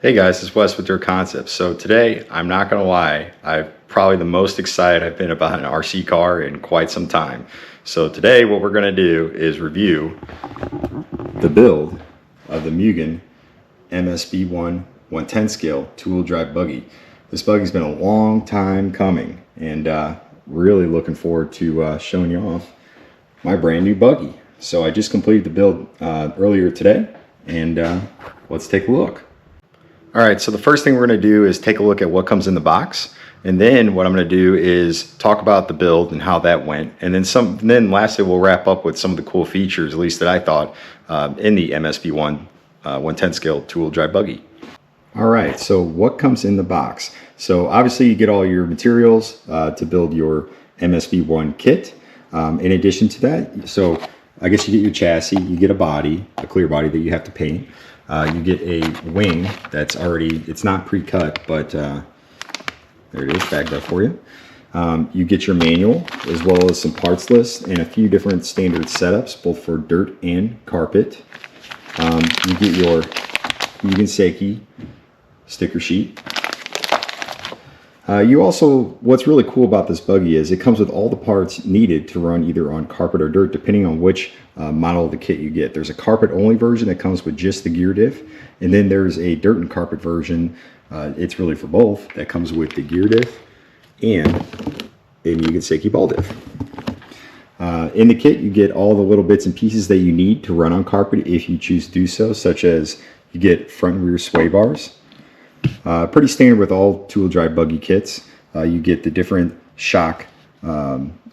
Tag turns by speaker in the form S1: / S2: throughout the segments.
S1: Hey guys, it's Wes with Dirt Concepts. So today, I'm not gonna lie, I'm probably the most excited I've been about an RC car in quite some time. So today what we're gonna do is review the build of the Mugen MSB1 110 scale two-wheel drive buggy. This buggy's been a long time coming, and really looking forward to showing you off my brand new buggy. So I just completed the build earlier today, and let's take a look. All right, so the first thing we're going to do is take a look at what comes in the box, and then what I'm going to do is talk about the build and how that went, and then lastly we'll wrap up with some of the cool features, at least that I thought, in the MSB1 110 scale two-wheel drive buggy. All right, so what comes in the box? So obviously you get all your materials to build your MSB1 kit. In addition to that, so I guess you get your chassis, you get a body, a clear body that you have to paint. You get a wing that's already, it's not pre-cut, but there it is, bagged up for you. You get your manual, as well as some parts lists and a few different standard setups, both for dirt and carpet. You get your Mugen Seiki sticker sheet. You also, what's really cool about this buggy is it comes with all the parts needed to run either on carpet or dirt, depending on which model of the kit you get. There's a carpet only version that comes with just the gear diff, and then there's a dirt and carpet version, it's really for both, that comes with the gear diff and a Mugen Seiki ball diff. In the kit you get all the little bits and pieces that you need to run on carpet if you choose to do so, such as you get front and rear sway bars. Pretty standard with all two-wheel drive buggy kits. You get the different shock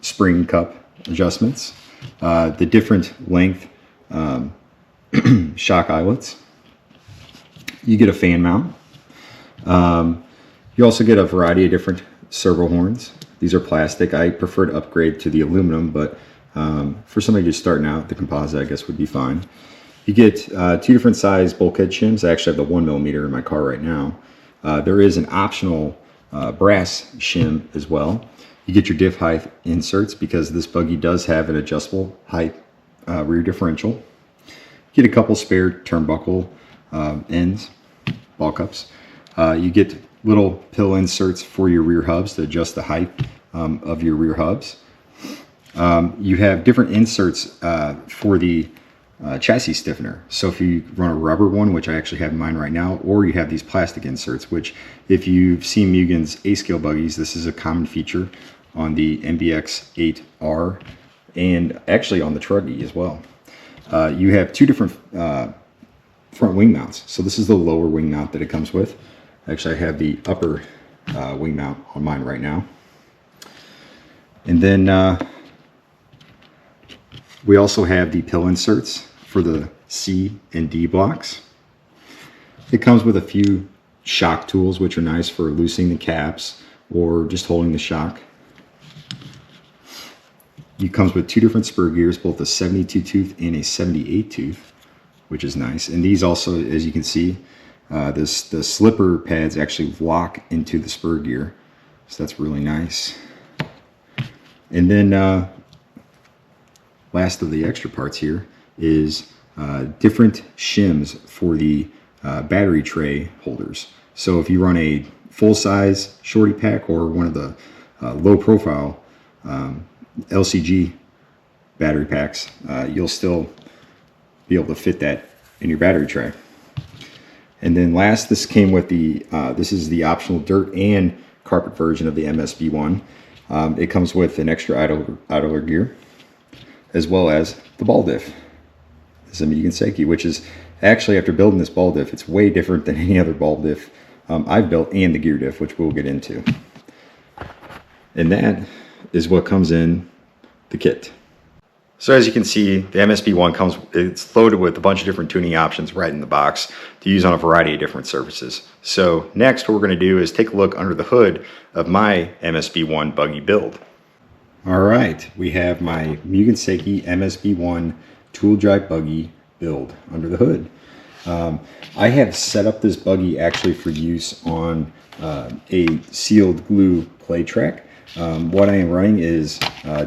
S1: spring cup adjustments, the different length shock eyelets. You get a fan mount. You also get a variety of different servo horns. These are plastic. I prefer to upgrade to the aluminum, but for somebody just starting out, the composite I guess would be fine. You get two different size bulkhead shims. I actually have the 1mm in my car right now. There is an optional brass shim as well. You get your diff height inserts because this buggy does have an adjustable height rear differential. You get a couple spare turnbuckle ends, ball cups. You get little pill inserts for your rear hubs to adjust the height of your rear hubs. You have different inserts for the chassis stiffener. So if you run a rubber one, which I actually have in mine right now, or you have these plastic inserts, which if you've seen Mugen's A-scale buggies, this is a common feature on the MBX8R and actually on the Truggy as well. You have two different front wing mounts. So this is the lower wing mount that it comes with. Actually, I have the upper wing mount on mine right now. And then we also have the pill inserts for the C and D blocks. It comes with a few shock tools, which are nice for loosening the caps or just holding the shock. It comes with two different spur gears, both a 72 tooth and a 78 tooth, which is nice. And these also, as you can see, the slipper pads actually lock into the spur gear, so that's really nice. And then last of the extra parts here is different shims for the battery tray holders. So if you run a full-size shorty pack or one of the low-profile LCG battery packs, you'll still be able to fit that in your battery tray. And then last, this came with the this is the optional dirt and carpet version of the MSB1. It comes with an extra idler gear, as well as the ball diff. This is a Mugen Seiki, which is actually, after building this ball diff, it's way different than any other ball diff I've built, and the gear diff, which we'll get into. And that is what comes in the kit. So as you can see, the MSB1 it's loaded with a bunch of different tuning options right in the box to use on a variety of different surfaces. So next, what we're going to do is take a look under the hood of my MSB1 buggy build. All right, we have my Mugen Seiki MSB1 tool drive buggy build under the hood. I have set up this buggy actually for use on a sealed glue play track. What I am running is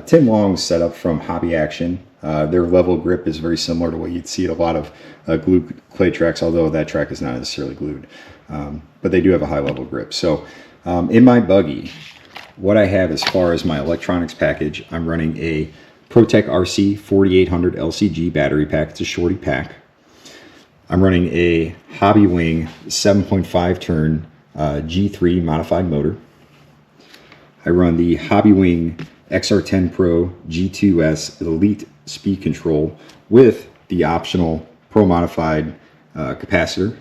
S1: Tim Long's setup from Hobby Action. Their level grip is very similar to what you'd see at a lot of glued clay tracks, although that track is not necessarily glued. But they do have a high level grip. So in my buggy, what I have as far as my electronics package, I'm running a ProTech RC 4800 LCG battery pack. It's a shorty pack. I'm running a Hobby Wing 7.5 turn G3 modified motor. I run the Hobby Wing XR10 Pro G2S Elite speed control with the optional Pro modified capacitor.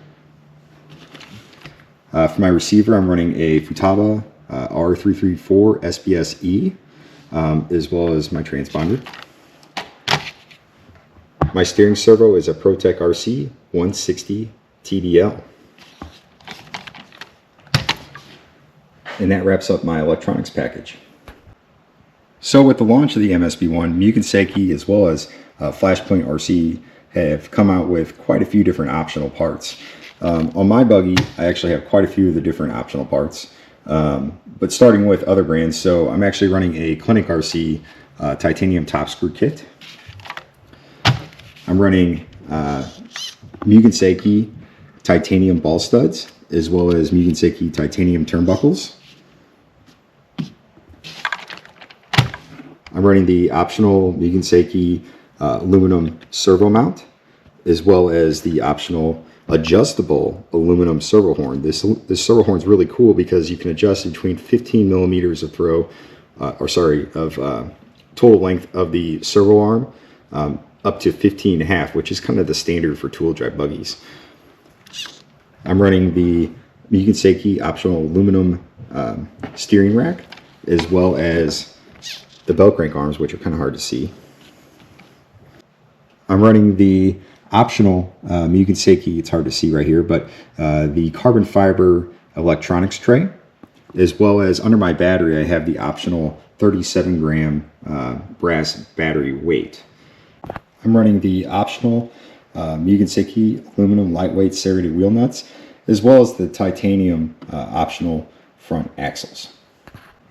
S1: For my receiver, I'm running a Futaba R334 SBS-E, as well as my transponder. My steering servo is a ProTech RC 160 TDL. And that wraps up my electronics package. So with the launch of the MSB1, Mugen Seiki as well as Flashpoint RC have come out with quite a few different optional parts. On my buggy, I actually have quite a few of the different optional parts. But starting with other brands, so I'm actually running a Clinic RC titanium top screw kit. I'm running Mugen Seiki titanium ball studs, as well as Mugen Seiki titanium turnbuckles. I'm running the optional Mugen Seiki aluminum servo mount, as well as the optional adjustable aluminum servo horn. This servo horn is really cool because you can adjust between 15 millimeters of throw, total length of the servo arm, up to 15.5, which is kind of the standard for tool drive buggies. I'm running the Mugen Seiki optional aluminum steering rack, as well as the Bellcrank arms, which are kind of hard to see. I'm running the optional Mugen Seiki, it's hard to see right here, but the carbon fiber electronics tray, as well as under my battery, I have the optional 37 gram brass battery weight. I'm running the optional Mugen Seiki aluminum lightweight serrated wheel nuts, as well as the titanium optional front axles.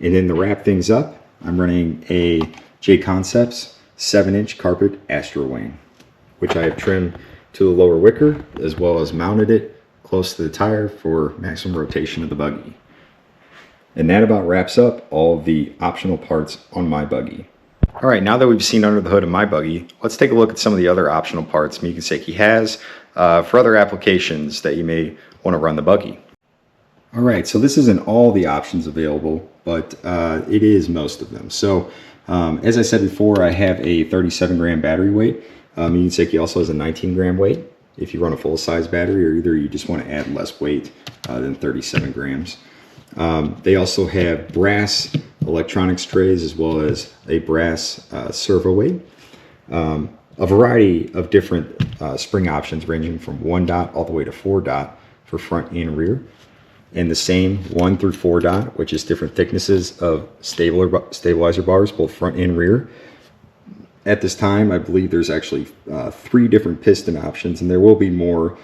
S1: And then to wrap things up, I'm running a J Concepts 7-inch carpet Astro Wing, which I have trimmed to the lower wicker, as well as mounted it close to the tire for maximum rotation of the buggy. And that about wraps up all of the optional parts on my buggy. All right, now that we've seen under the hood of my buggy, let's take a look at some of the other optional parts Mugen Seiki has for other applications that you may want to run the buggy. All right, so this isn't all the options available, but it is most of them. So as I said before, I have a 37 gram battery weight. Mugen Seiki also has a 19 gram weight if you run a full-size battery, or either you just want to add less weight than 37 grams. They also have brass electronics trays, as well as a brass servo weight. A variety of different spring options ranging from 1 dot all the way to 4 dot for front and rear. And the same 1 through 4 dot, which is different thicknesses of stabilizer bars, both front and rear. At this time, I believe there's actually 3 different piston options, and there will be more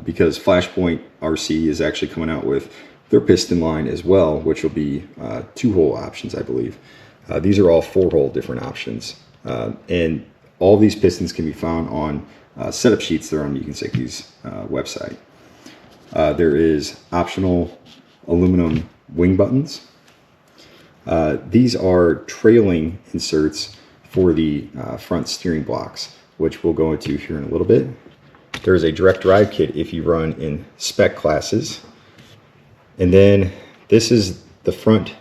S1: because Flashpoint RC is actually coming out with their piston line as well, which will be 2-hole options, I believe. These are all 4-hole different options. And all these pistons can be found on setup sheets that are on Mugen Seiki's website. There is optional aluminum wing buttons. These are trailing inserts for the front steering blocks, which we'll go into here in a little bit. There is a direct drive kit if you run in spec classes. And then this is the front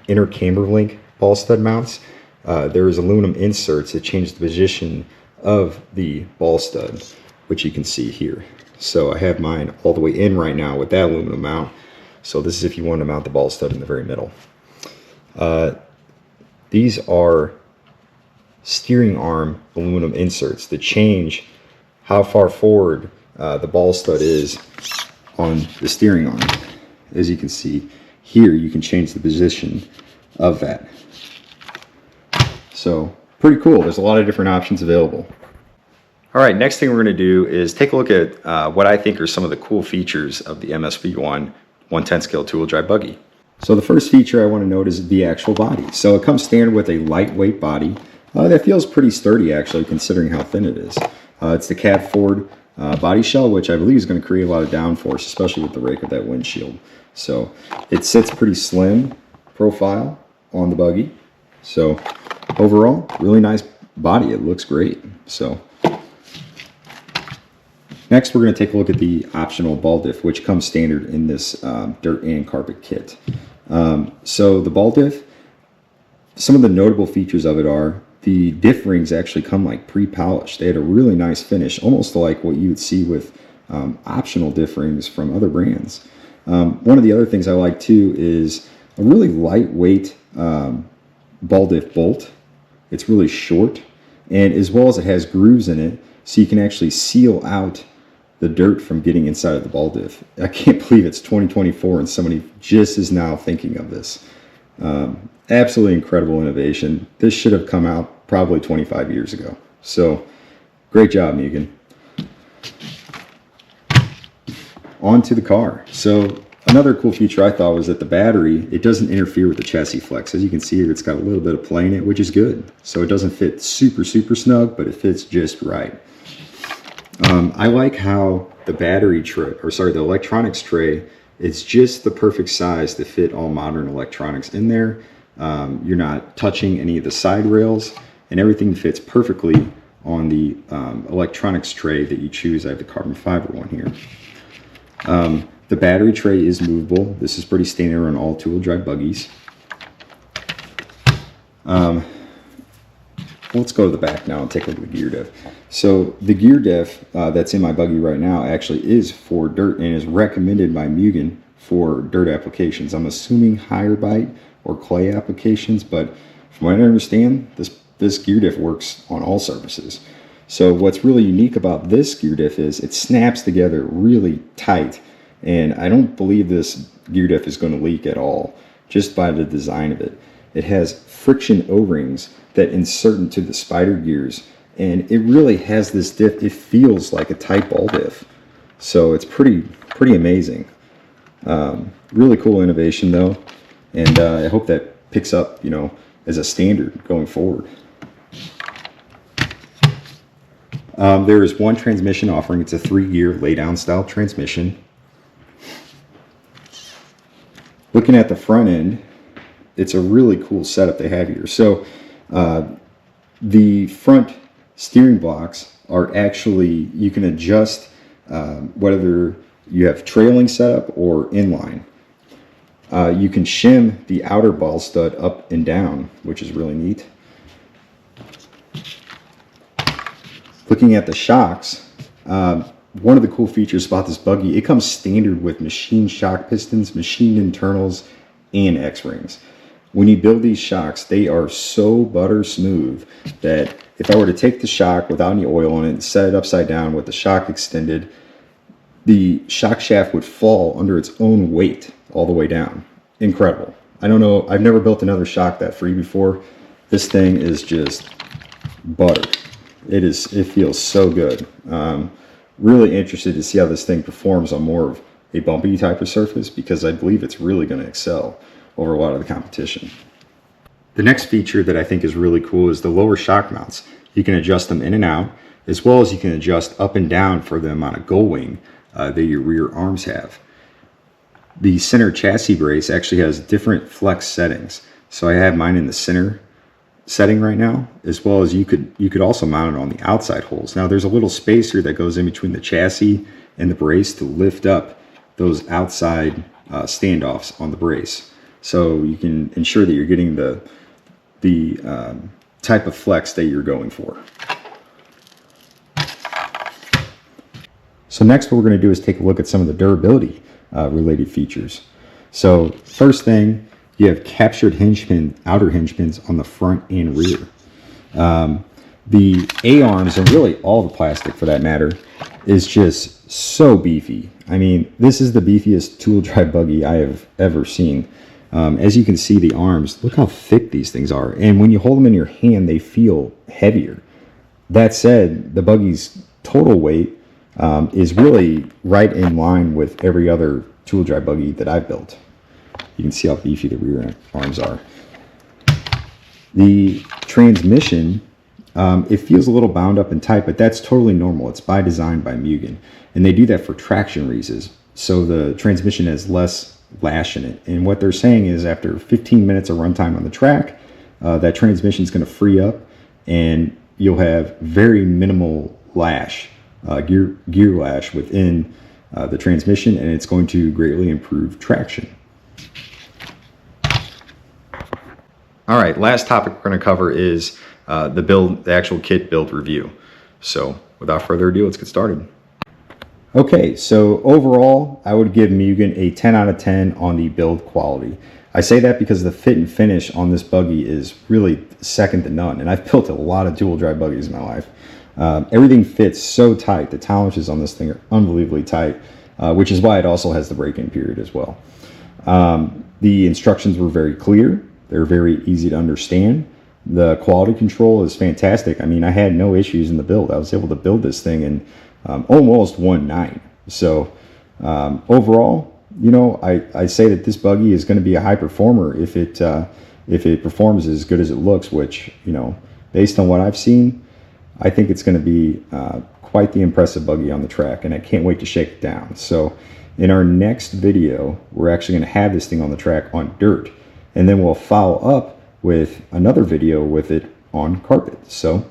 S1: inner camber link ball stud mounts. There is aluminum inserts that change the position of the ball stud, which you can see here. So I have mine all the way in right now with that aluminum mount. So this is if you want to mount the ball stud in the very middle. These are steering arm aluminum inserts that change how far forward the ball stud is on the steering arm. As you can see here, you can change the position of that. So pretty cool. There's a lot of different options available. All right, next thing we're going to do is take a look at what I think are some of the cool features of the MSB1 110 scale two-wheel drive buggy. So the first feature I want to note is the actual body. So it comes standard with a lightweight body that feels pretty sturdy actually, considering how thin it is. It's the Cat Ford body shell, which I believe is going to create a lot of downforce, especially with the rake of that windshield. So it sits pretty slim profile on the buggy. So overall, really nice body. It looks great. So next, we're going to take a look at the optional ball diff, which comes standard in this dirt and carpet kit. So the ball diff, some of the notable features of it are the diff rings actually come like pre-polished. They had a really nice finish, almost like what you would see with optional diff rings from other brands. One of the other things I like too is a really lightweight ball diff bolt. It's really short, and as well as it has grooves in it, so you can actually seal out the dirt from getting inside of the ball diff. I can't believe it's 2024 and somebody just is now thinking of this. Absolutely incredible innovation. This should have come out probably 25 years ago. So great job, Mugen. On to the car. So another cool feature I thought was that the battery, it doesn't interfere with the chassis flex. As you can see here, it's got a little bit of play in it, which is good. So it doesn't fit super snug, but it fits just right. I like how the battery tray, the electronics tray, it's just the perfect size to fit all modern electronics in there. You're not touching any of the side rails, and everything fits perfectly on the electronics tray that you choose. I have the carbon fiber one here. The battery tray is movable. This is pretty standard on all two-wheel drive buggies. Let's go to the back now and take a look at the gear diff. So the gear diff that's in my buggy right now actually is for dirt and is recommended by Mugen for dirt applications. I'm assuming higher bite or clay applications, but from what I understand, this gear diff works on all surfaces. So what's really unique about this gear diff is it snaps together really tight, and I don't believe this gear diff is going to leak at all just by the design of it. It has friction O-rings that insert into the spider gears, and it really has this diff. It feels like a tight ball diff, so it's pretty amazing. Really cool innovation though, and I hope that picks up, you know, as a standard going forward. There is one transmission offering. It's a 3-gear lay-down style transmission. Looking at the front end, it's a really cool setup they have here. So the front steering blocks are actually, you can adjust whether you have trailing setup or inline. You can shim the outer ball stud up and down, which is really neat. Looking at the shocks, one of the cool features about this buggy, it comes standard with machined shock pistons, machined internals, and X-rings. When you build these shocks, they are so butter smooth that if I were to take the shock without any oil on it and set it upside down with the shock extended, the shock shaft would fall under its own weight all the way down. Incredible. I don't know, I've never built another shock that free before. This thing is just butter. It feels so good. Really interested to see how this thing performs on more of a bumpy type of surface, because I believe it's really going to excel over a lot of the competition. The next feature that I think is really cool is the lower shock mounts. You can adjust them in and out, as well as you can adjust up and down for the amount of gull wing that your rear arms have. The center chassis brace actually has different flex settings. So I have mine in the center setting right now, as well as you could also mount it on the outside holes. Now there's a little spacer that goes in between the chassis and the brace to lift up those outside standoffs on the brace. So you can ensure that you're getting the type of flex that you're going for. So next what we're going to do is take a look at some of the durability related features. So first thing, you have captured hinge pin, outer hinge pins on the front and rear. The A-arms, and really all the plastic for that matter, is just so beefy. I mean, this is the beefiest tool drive buggy I have ever seen. As you can see, the arms, look how thick these things are. And when you hold them in your hand, they feel heavier. That said, the buggy's total weight is really right in line with every other tool drive buggy that I've built. You can see how beefy the rear arms are. The transmission, it feels a little bound up and tight, but that's totally normal. It's by design by Mugen, and they do that for traction reasons. So the transmission has less lash in it. And what they're saying is after 15 minutes of runtime on the track, that transmission is going to free up, and you'll have very minimal lash, gear lash within the transmission, and it's going to greatly improve traction. All right, last topic we're going to cover is the actual kit build review. So without further ado, let's get started. Okay, so overall, I would give Mugen a 10 out of 10 on the build quality. I say that because the fit and finish on this buggy is really second to none, and I've built a lot of dual drive buggies in my life. Everything fits so tight. The tolerances on this thing are unbelievably tight, which is why it also has the break-in period as well. The instructions were very clear. They're very easy to understand. The quality control is fantastic. I mean, I had no issues in the build. I was able to build this thing in almost 1.9. So overall, you know, I say that this buggy is going to be a high performer if it performs as good as it looks, which, you know, based on what I've seen, I think it's going to be quite the impressive buggy on the track, and I can't wait to shake it down. So in our next video, we're actually going to have this thing on the track on dirt, and then we'll follow up with another video with it on carpet. So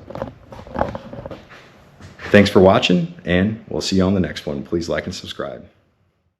S1: thanks for watching, and we'll see you on the next one. Please like and subscribe.